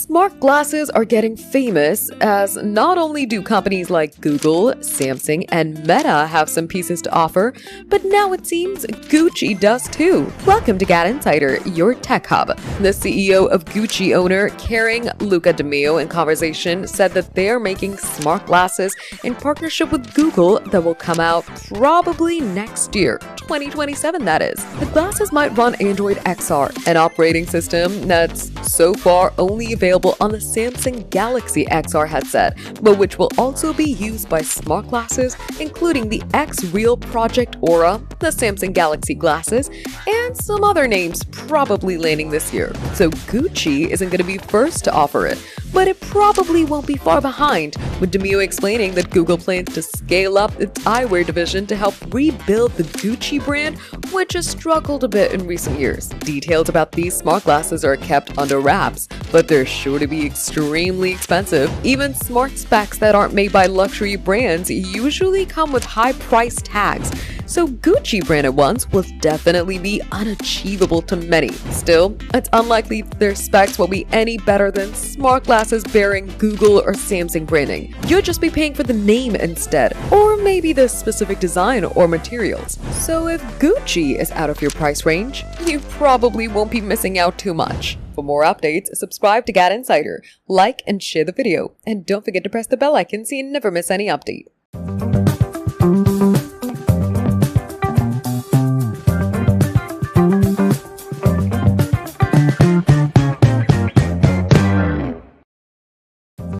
Smart glasses are getting famous as not only do companies like Google, Samsung, and Meta have some pieces to offer, but now it seems Gucci does too. Welcome to GadInsider, your tech hub. The CEO of Gucci owner Kering Luca Di Meo in conversation said that they are making smart glasses in partnership with Google that will come out probably next year, 2027 that is. The glasses might run Android XR, an operating system that's so far only available on the Samsung Galaxy XR headset, but which will also be used by smart glasses, including the X Real Project Aura, the Samsung Galaxy glasses, and some other names probably landing this year. So Gucci isn't going to be first to offer it, but it probably won't be far behind, with Di Meo explaining that Google plans to scale up its eyewear division to help rebuild the Gucci brand, which has struggled a bit in recent years. Details about these smart glasses are kept under wraps, but they're sure to be extremely expensive. Even smart specs that aren't made by luxury brands usually come with high price tags, so Gucci branded ones will definitely be unachievable to many. Still, it's unlikely their specs will be any better than smart glasses bearing Google or Samsung branding. You'll just be paying for the name instead, or maybe the specific design or materials. So if Gucci is out of your price range, you probably won't be missing out too much. For more updates, subscribe to GadInsider, like and share the video, and don't forget to press the bell icon so you never miss any update.